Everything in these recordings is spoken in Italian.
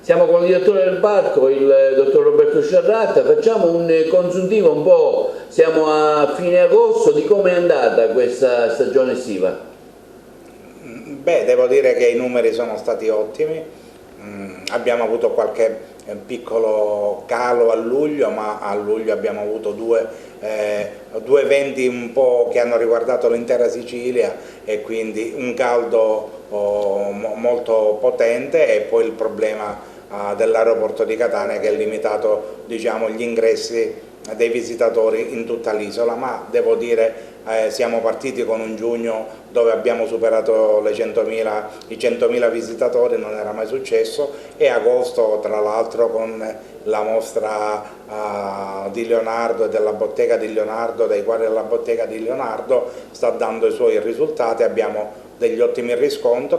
Siamo con il direttore del parco, il dottor Roberto Sciarratta, facciamo un consuntivo un po', siamo a fine agosto, di come è andata questa stagione estiva? Beh, devo dire che i numeri sono stati ottimi, abbiamo avuto qualche piccolo calo a luglio, ma a luglio abbiamo avuto due eventi un po' che hanno riguardato l'intera Sicilia e quindi un caldo molto potente e poi il problema dell'aeroporto di Catania che ha limitato, diciamo, gli ingressi dei visitatori in tutta l'isola, ma devo dire siamo partiti con un giugno dove abbiamo superato i 100.000 visitatori, non era mai successo, e agosto tra l'altro con la mostra di Leonardo e della bottega di Leonardo, dei quadri della bottega di Leonardo, sta dando i suoi risultati, abbiamo degli ottimi riscontri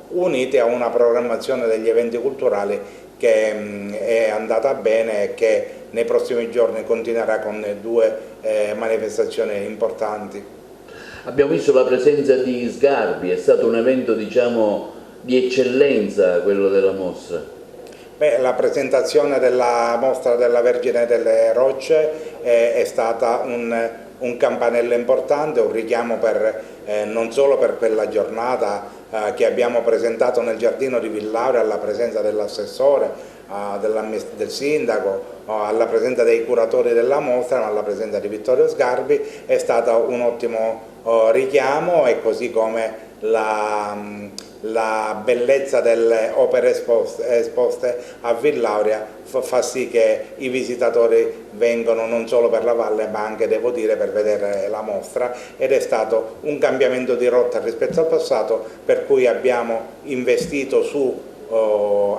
uniti a una programmazione degli eventi culturali che è andata bene e che nei prossimi giorni continuerà con due manifestazioni importanti. Abbiamo visto la presenza di Sgarbi, è stato un evento, diciamo, di eccellenza quello della mostra. Beh, la presentazione della mostra della Vergine delle Rocce è stata un campanello importante, un richiamo non solo per quella giornata che abbiamo presentato nel giardino di Villauria alla presenza dell'assessore, del sindaco, alla presenza dei curatori della mostra, ma alla presenza di Vittorio Sgarbi, è stato un ottimo richiamo, e così come la bellezza delle opere esposte a Villauria fa sì che i visitatori vengono non solo per la valle ma anche, devo dire, per vedere la mostra, ed è stato un cambiamento di rotta rispetto al passato, per cui abbiamo investito su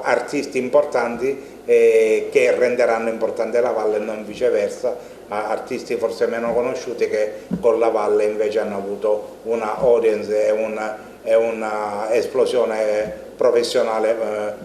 artisti importanti che renderanno importante la valle e non viceversa, artisti forse meno conosciuti che con la valle invece hanno avuto una audience e una esplosione professionale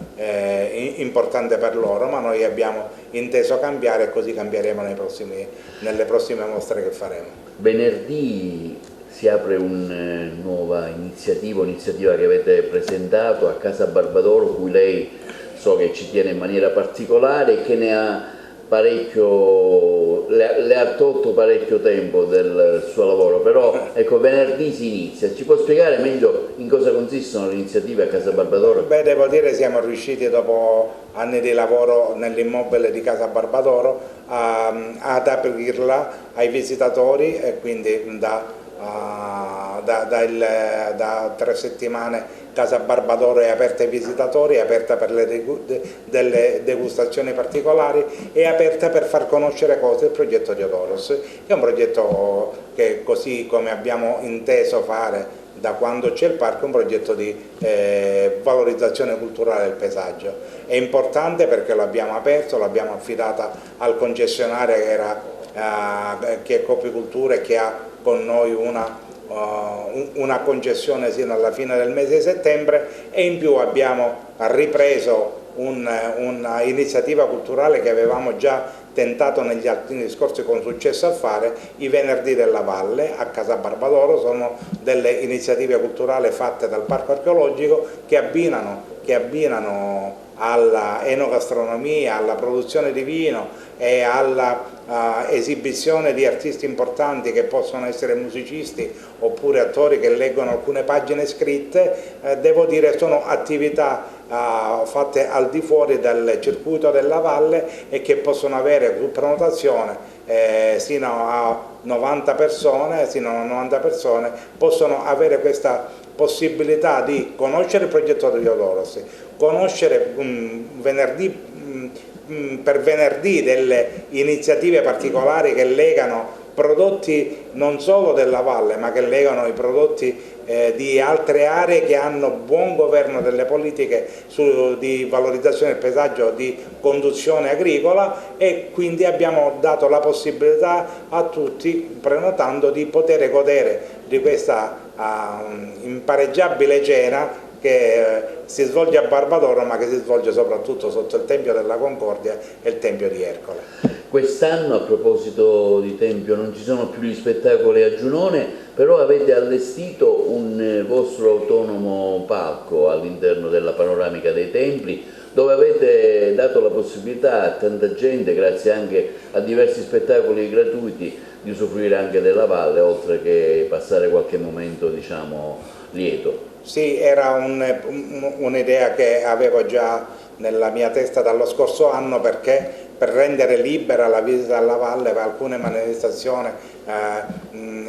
importante per loro, ma noi abbiamo inteso cambiare e così cambieremo nelle prossime mostre che faremo. Venerdì si apre una nuova iniziativa che avete presentato a Casa Barbadoro, cui lei so che ci tiene in maniera particolare e che ne ha parecchio, le ha tolto parecchio tempo del suo lavoro, però ecco, venerdì si inizia. Ci può spiegare meglio in cosa consistono le iniziative a Casa Barbadoro? Beh, devo dire siamo riusciti dopo anni di lavoro nell'immobile di Casa Barbadoro ad aprirla ai visitatori, e quindi da 3 settimane Casa Barbadoro è aperta ai visitatori, è aperta per delle degustazioni particolari, è aperta per far conoscere cose il progetto Diodoros, che è un progetto che, così come abbiamo inteso fare da quando c'è il parco, è un progetto di valorizzazione culturale del paesaggio. È importante perché lo abbiamo aperto, l'abbiamo affidata al concessionario che è Copicultura e che ha con noi una concessione sino alla fine del mese di settembre, e in più abbiamo ripreso un'iniziativa culturale che avevamo già tentato negli anni scorsi con successo a fare, i Venerdì della Valle a Casa Barbadoro. Sono delle iniziative culturali fatte dal Parco Archeologico che abbinano alla enogastronomia, alla produzione di vino e alla esibizione di artisti importanti che possono essere musicisti oppure attori che leggono alcune pagine scritte. Devo dire sono attività fatte al di fuori del circuito della valle e che possono avere su prenotazione sino a 90 persone, possono avere questa possibilità di conoscere il progetto di Diodoros, conoscere per venerdì delle iniziative particolari che legano prodotti non solo della valle ma che legano i prodotti di altre aree che hanno buon governo delle politiche di valorizzazione del paesaggio, di conduzione agricola, e quindi abbiamo dato la possibilità a tutti, prenotando, di poter godere di questa impareggiabile cena che si svolge a Barbadoro ma che si svolge soprattutto sotto il Tempio della Concordia e il Tempio di Ercole. Quest'anno, a proposito di Tempio, non ci sono più gli spettacoli a Giunone, però avete allestito un vostro autonomo palco all'interno della panoramica dei templi, dove avete dato la possibilità a tanta gente, grazie anche a diversi spettacoli gratuiti, di usufruire anche della valle, oltre che passare qualche momento, diciamo, lieto. Sì, era un'idea che avevo già nella mia testa dallo scorso anno, perché per rendere libera la visita alla valle alcune manifestazioni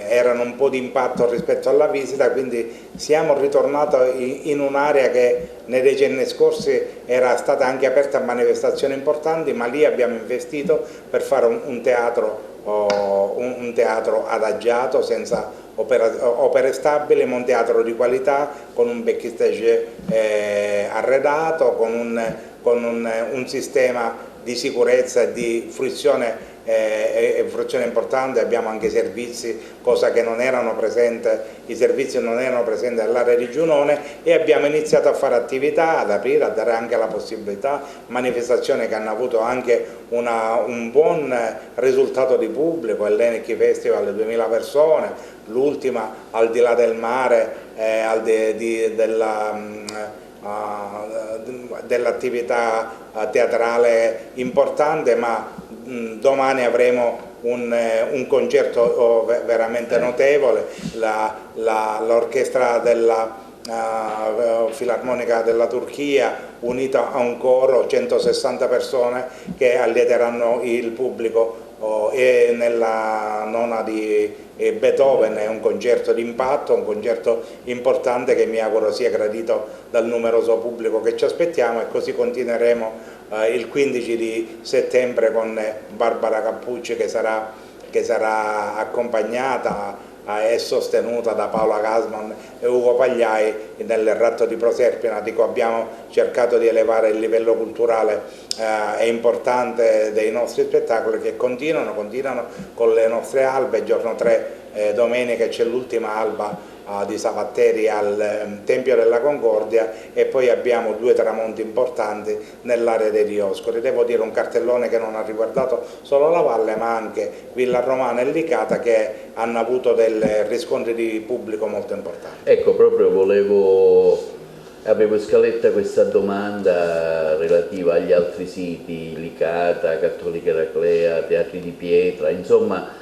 erano un po' di impatto rispetto alla visita, quindi siamo ritornati in un'area che nei decenni scorsi era stata anche aperta a manifestazioni importanti, ma lì abbiamo investito per fare un teatro adagiato, senza opere stabili, ma un teatro di qualità, con un backstage arredato, con un sistema di sicurezza e di fruizione importante. Abbiamo anche servizi, cosa che non erano presenti, i servizi non erano presenti all'area di Giunone, e abbiamo iniziato a fare attività, ad aprire, a dare anche la possibilità, manifestazioni che hanno avuto anche un buon risultato di pubblico, il Leneki Festival, 2000 persone, l'ultima Al di là del mare, dell'attività teatrale importante, ma domani avremo un concerto veramente notevole, l'orchestra della Filarmonica della Turchia, unita a un coro, 160 persone che allieteranno il pubblico, e nella nona di Beethoven. È un concerto di impatto, un concerto importante che mi auguro sia gradito dal numeroso pubblico che ci aspettiamo, e così continueremo il 15 di settembre con Barbara Cappucci, che sarà accompagnata e sostenuta da Paola Gasman e Ugo Pagliai nel Ratto di Proserpina. Dico, abbiamo cercato di elevare il livello culturale e importante dei nostri spettacoli, che continuano con le nostre albe. Giorno 3, domenica, c'è l'ultima alba di Savatteri al Tempio della Concordia, e poi abbiamo 2 tramonti importanti nell'area dei Dioscuri. Devo dire, un cartellone che non ha riguardato solo la valle, ma anche Villa Romana e Licata, che hanno avuto dei riscontri di pubblico molto importanti. Ecco, proprio avevo in scaletta questa domanda relativa agli altri siti, Licata, Cattolica Eraclea, Teatri di Pietra, insomma,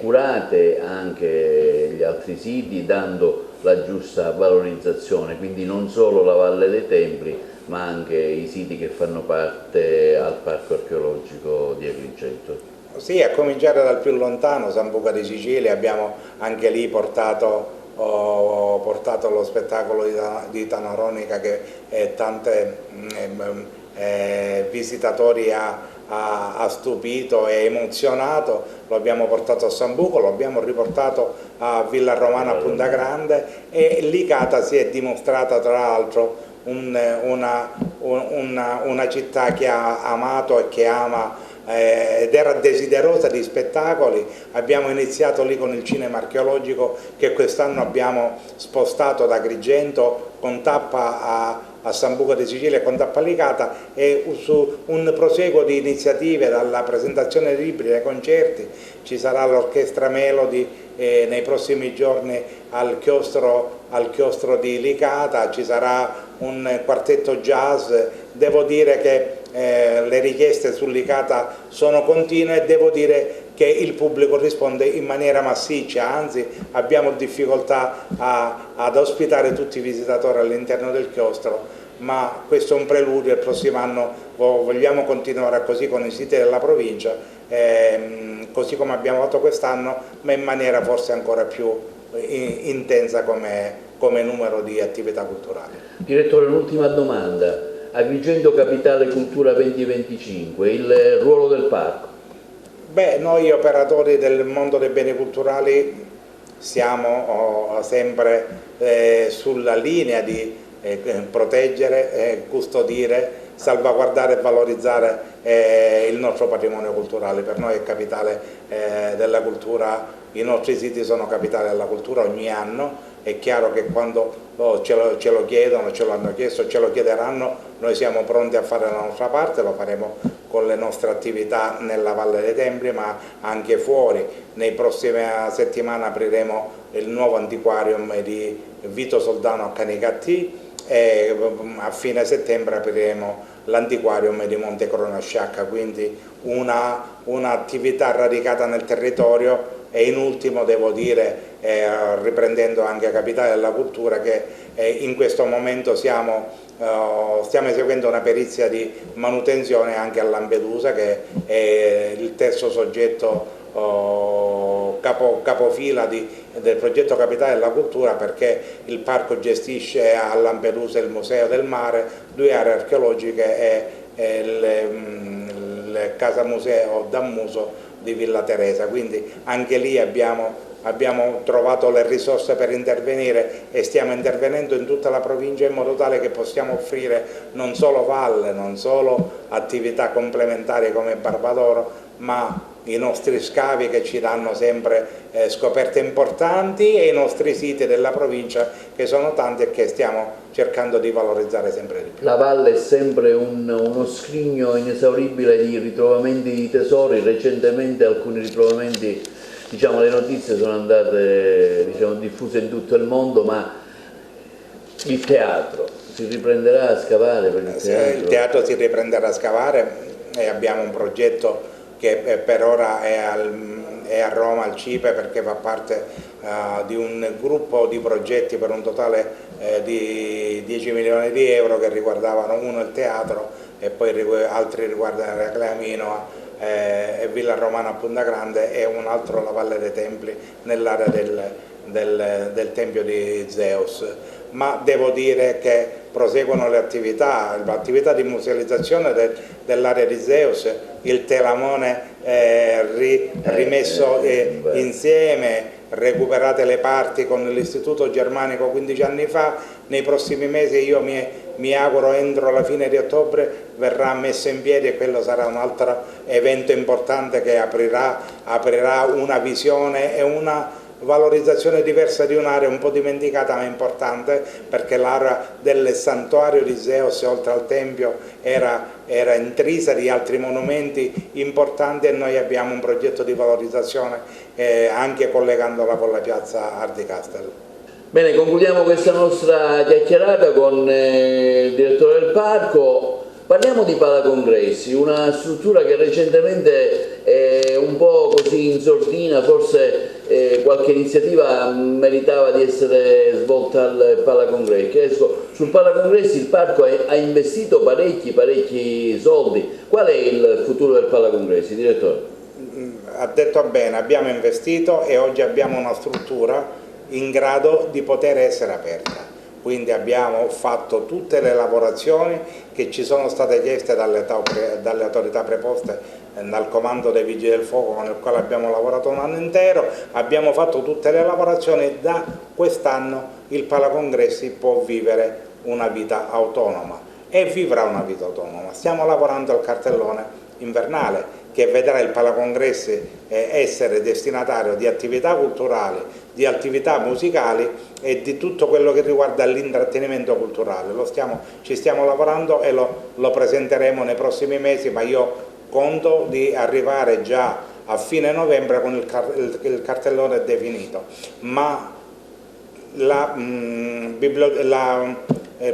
curate anche gli altri siti dando la giusta valorizzazione, quindi non solo la Valle dei Templi, ma anche i siti che fanno parte al Parco Archeologico di Agrigento. Sì, a cominciare dal più lontano, Sambuca di Sicilia. Abbiamo anche lì portato lo spettacolo di Tanaronica, che tanti visitatori ha stupito e emozionato. Lo abbiamo portato a Sambuco, lo abbiamo riportato a Villa Romana, a Punta Grande, e Licata si è dimostrata tra l'altro una città che ha amato e che ama ed era desiderosa di spettacoli. Abbiamo iniziato lì con il cinema archeologico, che quest'anno abbiamo spostato da Agrigento, con tappa a Sambuca di Sicilia e con tappa a Licata, e su un proseguo di iniziative, dalla presentazione di libri ai concerti. Ci sarà l'orchestra Melody nei prossimi giorni al chiostro di Licata, ci sarà un quartetto jazz. Devo dire che le richieste su Licata sono continue, e devo dire che il pubblico risponde in maniera massiccia, anzi abbiamo difficoltà ad ospitare tutti i visitatori all'interno del chiostro, ma questo è un preludio. Il prossimo anno vogliamo continuare così con i siti della provincia, così come abbiamo fatto quest'anno, ma in maniera forse ancora più intensa come numero di attività culturali. Direttore, l'ultima domanda. Agrigento Capitale Cultura 2025, il ruolo del parco? Beh, noi operatori del mondo dei beni culturali siamo sempre sulla linea di proteggere, custodire, salvaguardare e valorizzare il nostro patrimonio culturale. Per noi è capitale della cultura, i nostri siti sono capitale della cultura ogni anno. È chiaro che quando ce lo chiedono, ce lo hanno chiesto, ce lo chiederanno, noi siamo pronti a fare la nostra parte. Lo faremo con le nostre attività nella Valle dei Templi, ma anche fuori. Nei prossime settimane apriremo il nuovo antiquarium di Vito Soldano a Canicattì, e a fine settembre apriremo l'antiquarium di Monte Cronasciacca, quindi un'attività radicata nel territorio. E in ultimo devo dire, riprendendo anche Capitale della Cultura, che in questo momento stiamo eseguendo una perizia di manutenzione anche a Lampedusa, che è il terzo soggetto capofila del progetto Capitale della Cultura, perché il parco gestisce a Lampedusa il Museo del Mare, 2 aree archeologiche e il Casa Museo Dammuso di Villa Teresa, quindi anche lì abbiamo trovato le risorse per intervenire e stiamo intervenendo in tutta la provincia in modo tale che possiamo offrire non solo valle, non solo attività complementari come Barbadoro, ma i nostri scavi che ci danno sempre scoperte importanti, e i nostri siti della provincia che sono tanti e che stiamo cercando di valorizzare sempre di più. La valle è sempre uno scrigno inesauribile di ritrovamenti di tesori. Recentemente alcuni ritrovamenti, diciamo, le notizie sono andate, diciamo, diffuse in tutto il mondo, ma il teatro si riprenderà a scavare per il teatro? Il teatro si riprenderà a scavare e abbiamo un progetto che per ora è a Roma, al CIPE, perché fa parte di un gruppo di progetti per un totale di 10 milioni di euro, che riguardavano uno il teatro e poi altri riguardano Reclamino e Villa Romana a Punta Grande, e un altro la Valle dei Templi nell'area del Tempio di Zeus. Ma devo dire che proseguono l'attività di musealizzazione dell'area di Zeus, il telamone rimesso insieme, recuperate le parti con l'Istituto Germanico 15 anni fa. Nei prossimi mesi, io mi auguro entro la fine di ottobre, verrà messo in piedi, e quello sarà un altro evento importante che aprirà una visione e una valorizzazione diversa di un'area un po' dimenticata ma importante, perché l'area del santuario di Zeus, oltre al tempio, era intrisa di altri monumenti importanti, e noi abbiamo un progetto di valorizzazione anche collegandola con la piazza Art di Castel. Bene, concludiamo questa nostra chiacchierata con il direttore del parco. Parliamo di Palacongressi, una struttura che recentemente è un po' così in sordina, forse qualche iniziativa meritava di essere svolta al Palacongressi. Sul Palacongressi il parco ha investito parecchi soldi. Qual è il futuro del Palacongressi, direttore? Ha detto bene, abbiamo investito e oggi abbiamo una struttura in grado di poter essere aperta. Quindi abbiamo fatto tutte le lavorazioni che ci sono state chieste dalle autorità preposte dal comando dei Vigili del Fuoco, con il quale abbiamo lavorato un anno intero. Abbiamo fatto tutte le lavorazioni. Da quest'anno il Palacongressi può vivere una vita autonoma e vivrà una vita autonoma. Stiamo lavorando al cartellone invernale, che vedrà il Palacongressi essere destinatario di attività culturali, di attività musicali e di tutto quello che riguarda l'intrattenimento culturale. Ci stiamo lavorando e lo presenteremo nei prossimi mesi, ma io conto di arrivare già a fine novembre con il cartellone definito. Ma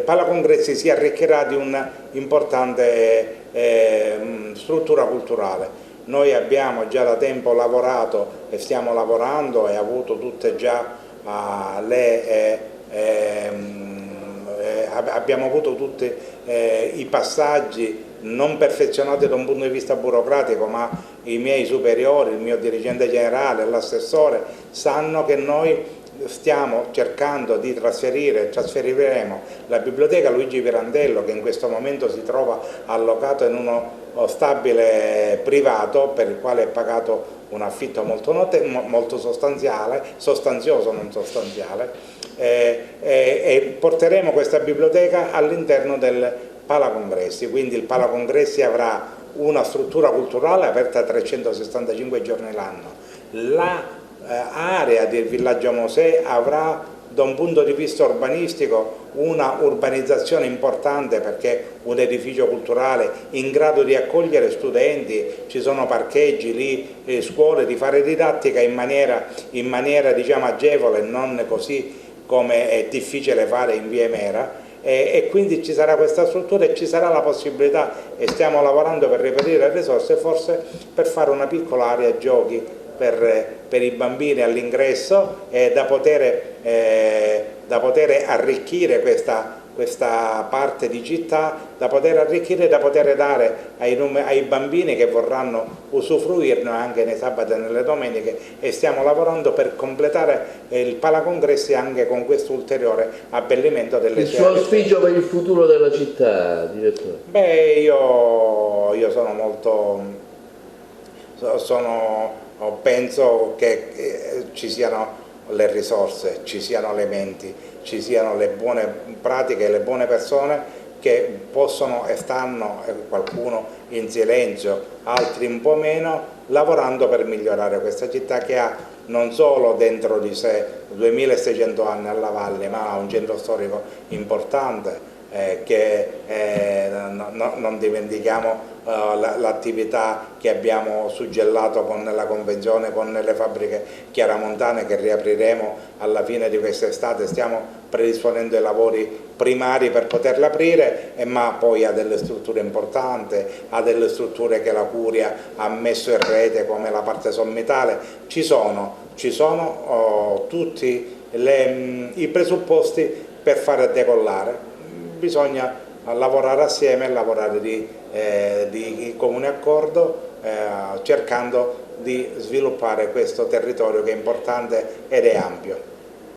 Palacongressi si arricchirà di un'importante struttura culturale. Noi abbiamo già da tempo lavorato e stiamo lavorando e avuto tutte già abbiamo avuto tutti i passaggi non perfezionati da un punto di vista burocratico, ma i miei superiori, il mio dirigente generale, l'assessore sanno che noi stiamo cercando di trasferiremo la biblioteca Luigi Pirandello, che in questo momento si trova allocato in uno stabile privato per il quale è pagato un affitto molto sostanzioso, non sostanziale, e porteremo questa biblioteca all'interno del Palacongressi. Quindi il Palacongressi avrà una struttura culturale aperta 365 giorni l'anno. L'area del Villaggio Mosè avrà, da un punto di vista urbanistico, una urbanizzazione importante, perché un edificio culturale in grado di accogliere studenti, ci sono parcheggi lì, scuole, di fare didattica in maniera diciamo agevole, non così come è difficile fare in via Emera, e quindi ci sarà questa struttura e ci sarà la possibilità, e stiamo lavorando per reperire risorse, forse per fare una piccola area giochi per i bambini all'ingresso, da poter arricchire questa parte di città, da poter arricchire e da poter dare ai bambini che vorranno usufruirne anche nei sabati e nelle domeniche, e stiamo lavorando per completare il palacongressi anche con questo ulteriore abbellimento delle sue aree. Il suo auspicio per il futuro della città, direttore? Beh, io sono molto... penso che ci siano le risorse, ci siano le menti, ci siano le buone pratiche, le buone persone che possono e stanno, qualcuno in silenzio, altri un po' meno, lavorando per migliorare questa città che ha non solo dentro di sé 2600 anni alla valle, ma ha un centro storico importante, non dimentichiamo l'attività che abbiamo suggellato con la convenzione con le fabbriche chiaramontane che riapriremo alla fine di quest'estate. Stiamo predisponendo i lavori primari per poterla aprire, ma poi ha delle strutture importanti, ha delle strutture che la Curia ha messo in rete come la parte sommitale. Ci sono tutti i presupposti per fare decollare. Bisogna lavorare assieme, lavorare di comune accordo, cercando di sviluppare questo territorio che è importante ed è ampio.